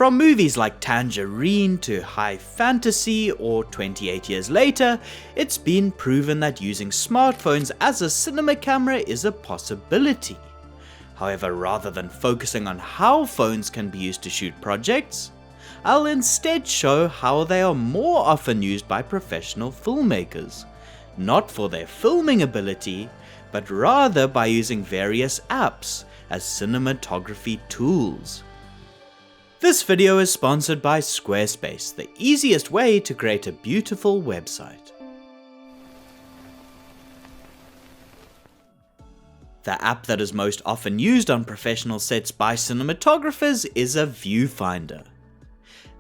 From movies like Tangerine to high fantasy or 28 years later, it's been proven that using smartphones as a cinema camera is a possibility. However, rather than focusing on how phones can be used to shoot projects, I'll instead show how they are more often used by professional filmmakers, not for their filming ability, but rather by using various apps as cinematography tools. This video is sponsored by Squarespace, the easiest way to create a beautiful website. The app that is most often used on professional sets by cinematographers is a Viewfinder.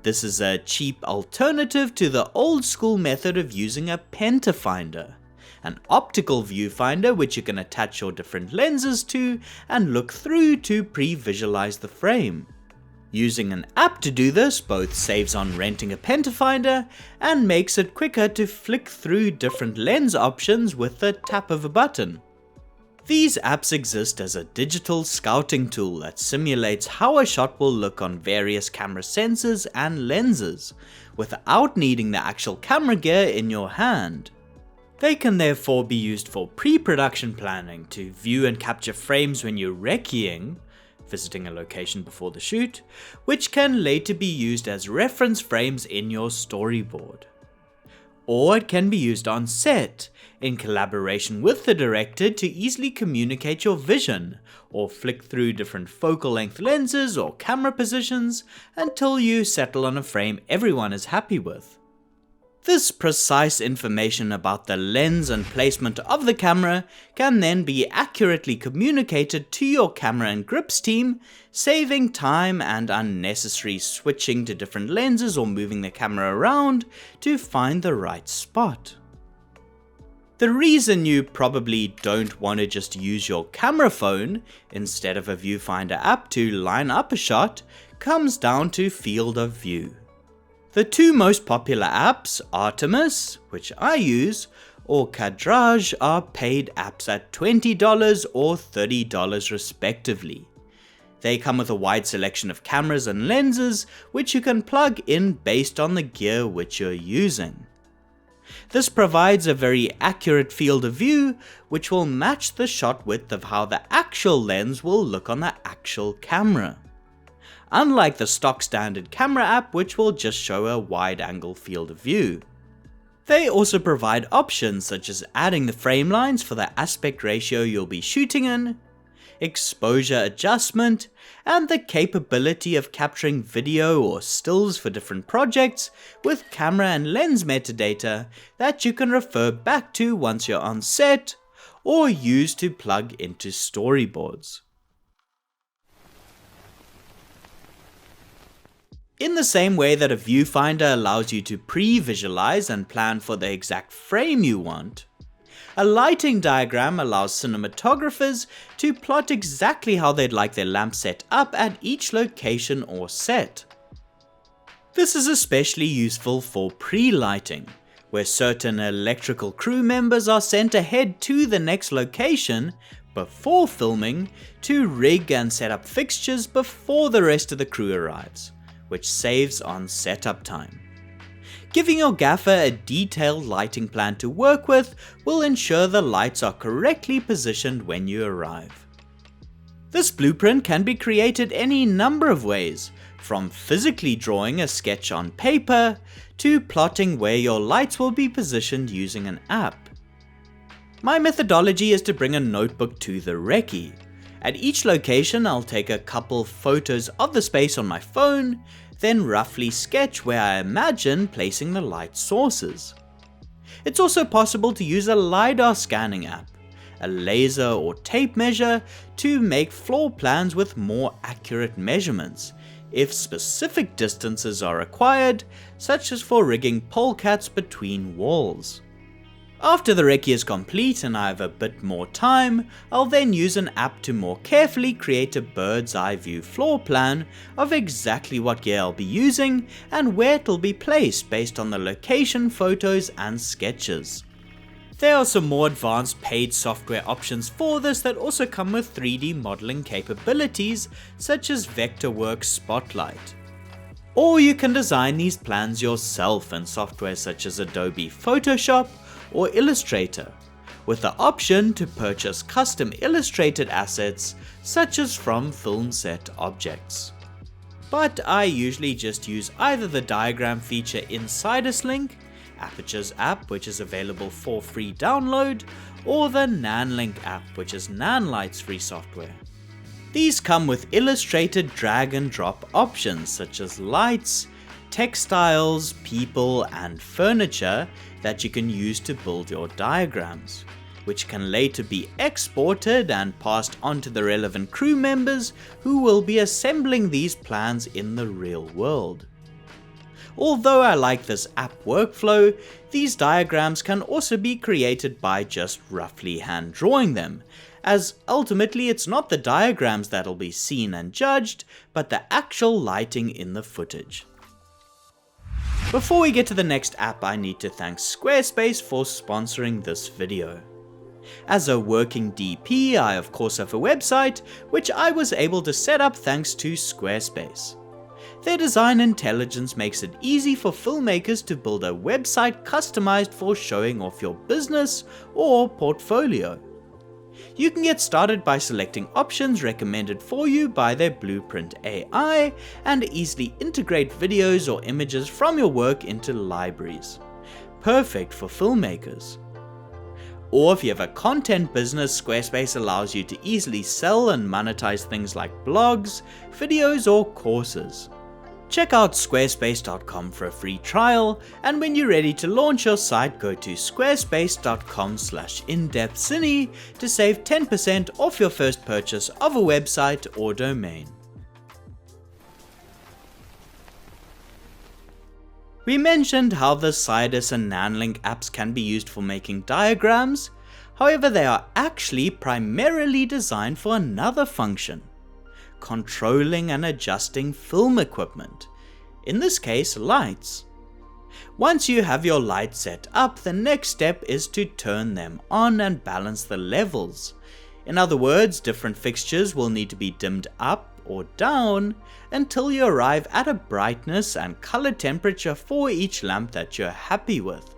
This is a cheap alternative to the old school method of using a pentafinder, an optical viewfinder which you can attach your different lenses to and look through to pre-visualize the frame. Using an app to do this both saves on renting a pentafinder and makes it quicker to flick through different lens options with the tap of a button. These apps exist as a digital scouting tool that simulates how a shot will look on various camera sensors and lenses, without needing the actual camera gear in your hand. They can therefore be used for pre-production planning to view and capture frames when you're recceing, visiting a location before the shoot, which can later be used as reference frames in your storyboard. Or it can be used on set, in collaboration with the director to easily communicate your vision, or flick through different focal length lenses or camera positions until you settle on a frame everyone is happy with. This precise information about the lens and placement of the camera can then be accurately communicated to your camera and grips team, saving time and unnecessary switching to different lenses or moving the camera around to find the right spot. The reason you probably don't want to just use your camera phone instead of a viewfinder app to line up a shot comes down to field of view. The two most popular apps, Ottom, which I use, or Kadraj, are paid apps at $20 or $30 respectively. They come with a wide selection of cameras and lenses which you can plug in based on the gear which you're using. This provides a very accurate field of view which will match the shot width of how the actual lens will look on the actual camera, unlike the stock standard camera app which will just show a wide angle field of view. They also provide options such as adding the frame lines for the aspect ratio you'll be shooting in, exposure adjustment, and the capability of capturing video or stills for different projects with camera and lens metadata that you can refer back to once you're on set or use to plug into storyboards. In the same way that a viewfinder allows you to pre-visualize and plan for the exact frame you want, a lighting diagram allows cinematographers to plot exactly how they'd like their lamp set up at each location or set. This is especially useful for pre-lighting, where certain electrical crew members are sent ahead to the next location before filming to rig and set up fixtures before the rest of the crew arrives, which saves on setup time. Giving your gaffer a detailed lighting plan to work with will ensure the lights are correctly positioned when you arrive. This blueprint can be created any number of ways, from physically drawing a sketch on paper to plotting where your lights will be positioned using an app. My methodology is to bring a notebook to the recce. At each location, I'll take a couple photos of the space on my phone, then roughly sketch where I imagine placing the light sources. It's also possible to use a LiDAR scanning app, a laser or tape measure to make floor plans with more accurate measurements, if specific distances are required, such as for rigging polecats between walls. After the recce is complete and I have a bit more time, I'll then use an app to more carefully create a bird's eye view floor plan of exactly what gear I'll be using and where it'll be placed based on the location photos and sketches. There are some more advanced paid software options for this that also come with 3D modeling capabilities such as Vectorworks Spotlight. Or you can design these plans yourself in software such as Adobe Photoshop or Illustrator, with the option to purchase custom illustrated assets such as from film set objects. But I usually just use either the diagram feature in Cinematography, Aperture's app which is available for free download, or the NaNlink app which is NaNlight's free software. These come with illustrated drag and drop options such as lights, textiles, people and furniture that you can use to build your diagrams, which can later be exported and passed on to the relevant crew members who will be assembling these plans in the real world. Although I like this app workflow, these diagrams can also be created by just roughly hand drawing them, as ultimately it's not the diagrams that'll be seen and judged, but the actual lighting in the footage. Before we get to the next app, I need to thank Squarespace for sponsoring this video. As a working DP, I of course have a website, which I was able to set up thanks to Squarespace. Their design intelligence makes it easy for filmmakers to build a website customized for showing off your business or portfolio. You can get started by selecting options recommended for you by their Blueprint AI and easily integrate videos or images from your work into libraries. Perfect for filmmakers. Or if you have a content business, Squarespace allows you to easily sell and monetize things like blogs, videos or courses. Check out squarespace.com for a free trial, and when you're ready to launch your site, go to squarespace.com/indepthcine to save 10% off your first purchase of a website or domain. We mentioned how the Cinematographer and NaNlink apps can be used for making diagrams, however they are actually primarily designed for another function: controlling and adjusting film equipment, in this case lights. Once you have your lights set up, the next step is to turn them on and balance the levels. In other words, different fixtures will need to be dimmed up or down until you arrive at a brightness and color temperature for each lamp that you're happy with.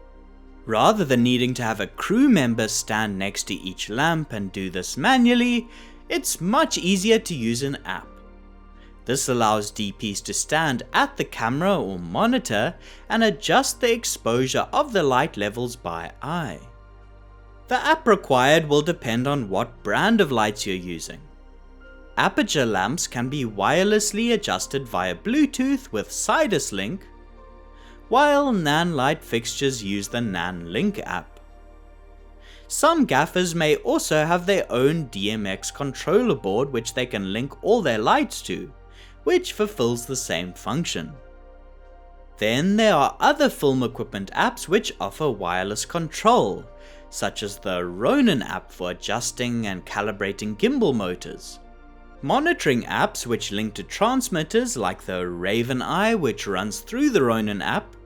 Rather than needing to have a crew member stand next to each lamp and do this manually, it's much easier to use an app. This allows DPs to stand at the camera or monitor and adjust the exposure of the light levels by eye. The app required will depend on what brand of lights you're using. Aperture lamps can be wirelessly adjusted via Bluetooth with Cinematographer, while NaNlight fixtures use the NaNlink app. Some gaffers may also have their own DMX controller board which they can link all their lights to, which fulfills the same function. Then there are other film equipment apps which offer wireless control, such as the Ronin app for adjusting and calibrating gimbal motors. Monitoring apps which link to transmitters like the Raven Eye which runs through the Ronin app,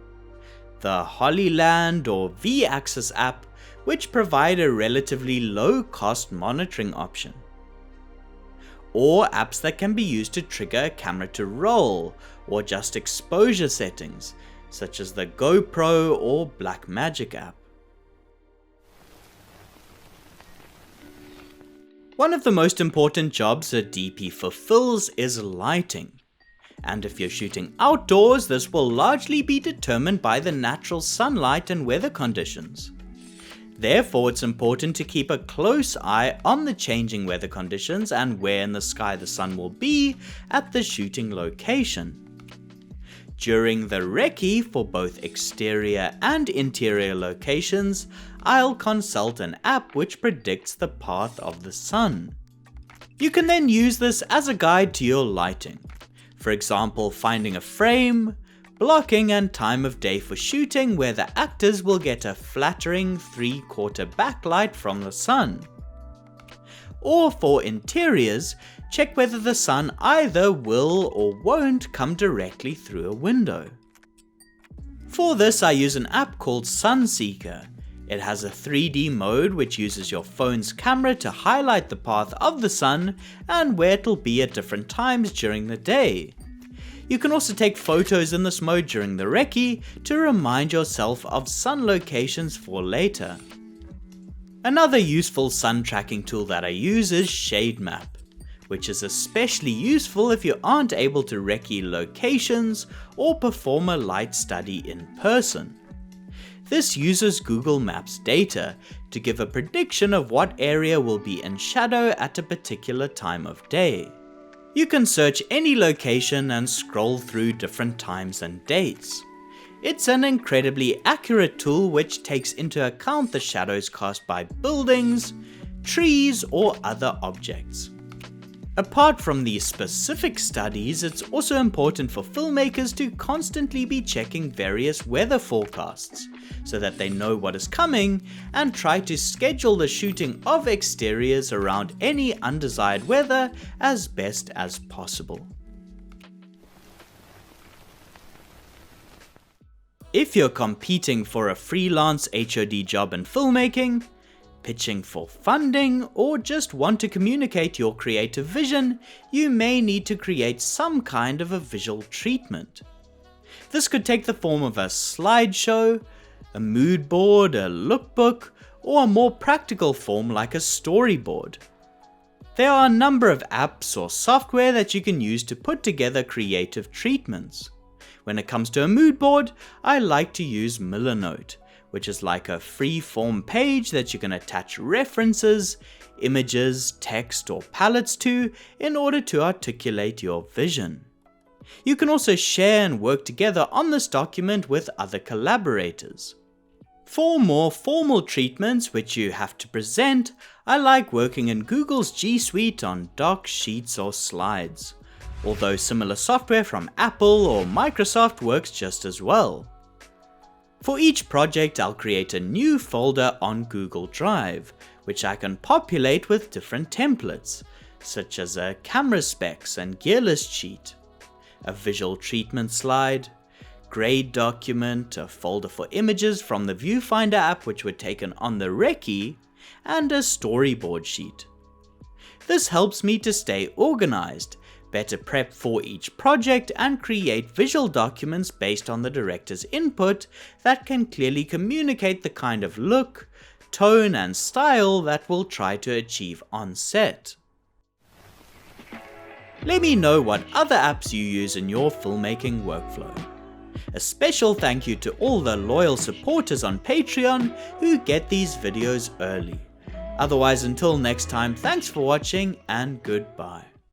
the Hollyland or V-Axis app which provide a relatively low-cost monitoring option. Or apps that can be used to trigger a camera to roll or adjust exposure settings, such as the GoPro or Blackmagic app. One of the most important jobs a DP fulfills is lighting. And if you're shooting outdoors, this will largely be determined by the natural sunlight and weather conditions. Therefore, it's important to keep a close eye on the changing weather conditions and where in the sky the sun will be at the shooting location. During the recce for both exterior and interior locations, I'll consult an app which predicts the path of the sun. You can then use this as a guide to your lighting. For example, finding a frame, blocking and time of day for shooting where the actors will get a flattering 3/4 backlight from the sun. Or for interiors, check whether the sun either will or won't come directly through a window. For this I use an app called Sunseeker. It has a 3D mode which uses your phone's camera to highlight the path of the sun and where it'll be at different times during the day. You can also take photos in this mode during the recce to remind yourself of sun locations for later. Another useful sun tracking tool that I use is Shade Map, which is especially useful if you aren't able to recce locations or perform a light study in person. This uses Google Maps data to give a prediction of what area will be in shadow at a particular time of day. You can search any location and scroll through different times and dates. It's an incredibly accurate tool which takes into account the shadows cast by buildings, trees, or other objects. Apart from these specific studies, it's also important for filmmakers to constantly be checking various weather forecasts so that they know what is coming and try to schedule the shooting of exteriors around any undesired weather as best as possible. If you're competing for a freelance HOD job in filmmaking, pitching for funding, or just want to communicate your creative vision, you may need to create some kind of a visual treatment. This could take the form of a slideshow, a mood board, a lookbook, or a more practical form like a storyboard. There are a number of apps or software that you can use to put together creative treatments. When it comes to a mood board, I like to use Millernote, which is like a free-form page that you can attach references, images, text, or palettes to in order to articulate your vision. You can also share and work together on this document with other collaborators. For more formal treatments which you have to present, I like working in Google's G Suite on docs, sheets, or slides, although similar software from Apple or Microsoft works just as well. For each project, I'll create a new folder on Google Drive, which I can populate with different templates, such as a camera specs and gear list sheet, a visual treatment slide, grade document, a folder for images from the Viewfinder app which were taken on the recce, and a storyboard sheet. This helps me to stay organized, better prep for each project, and create visual documents based on the director's input that can clearly communicate the kind of look, tone, and style that we'll try to achieve on set. Let me know what other apps you use in your filmmaking workflow. A special thank you to all the loyal supporters on Patreon who get these videos early. Otherwise, until next time, thanks for watching and goodbye.